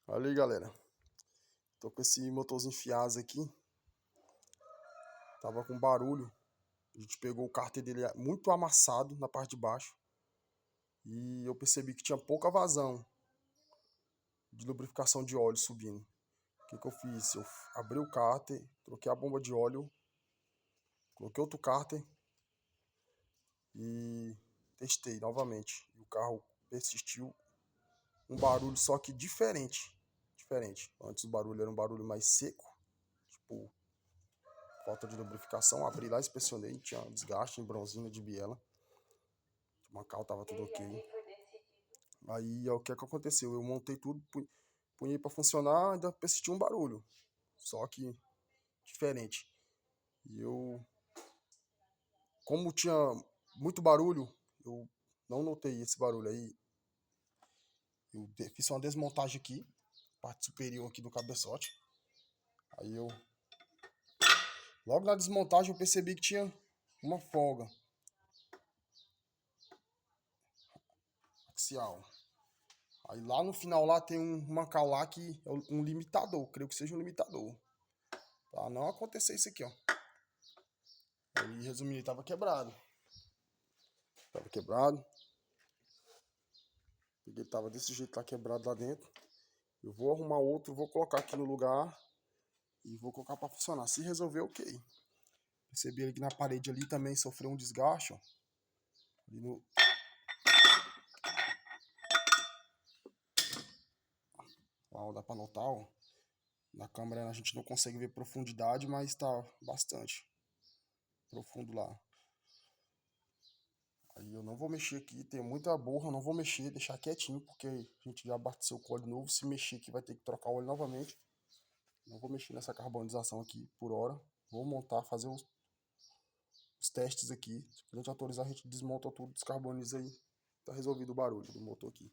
Olha aí, galera. Tô com esse motorzinho Fiasa aqui. Tava com barulho. A gente pegou o cárter dele muito amassado na parte de baixo. E eu percebi que tinha pouca vazão de lubrificação de óleo subindo. O que eu fiz? Eu abri o cárter, troquei a bomba de óleo, coloquei outro cárter e testei novamente. E o carro persistiu. Um barulho só que diferente. Antes o barulho era um barulho mais seco. Tipo, falta de lubrificação. Abri lá, inspecionei, tinha desgaste em bronzina de biela. O macal tava tudo ok. Aí o que aconteceu? Eu montei tudo, punhei para funcionar, ainda persistiu um barulho. Só que diferente. E como tinha muito barulho, eu não notei esse barulho aí. Eu fiz uma desmontagem aqui, parte superior aqui do cabeçote. Aí logo na desmontagem eu percebi que tinha uma folga axial. Aí lá no final lá tem um macal lá que é um limitador, creio que seja um limitador. Pra não acontecer isso aqui, ó. Aí, resumindo, ele tava quebrado. Ele tava desse jeito lá, quebrado lá dentro. Eu vou arrumar outro, vou colocar aqui no lugar e vou colocar pra funcionar. Se resolver, ok. Percebi ali que na parede ali também sofreu um desgaste, ó. Ali no... Ó, dá pra notar, ó. Na câmera a gente não consegue ver profundidade, mas tá bastante profundo lá. Aí eu não vou mexer aqui, tem muita borra, não vou mexer, deixar quietinho, porque a gente já abasteceu o óleo novo. Se mexer aqui vai ter que trocar o óleo novamente. Não vou mexer nessa carbonização aqui por hora. Vou montar, fazer os testes aqui. Se a gente autorizar, a gente desmonta tudo, descarboniza aí. Tá resolvido o barulho do motor aqui.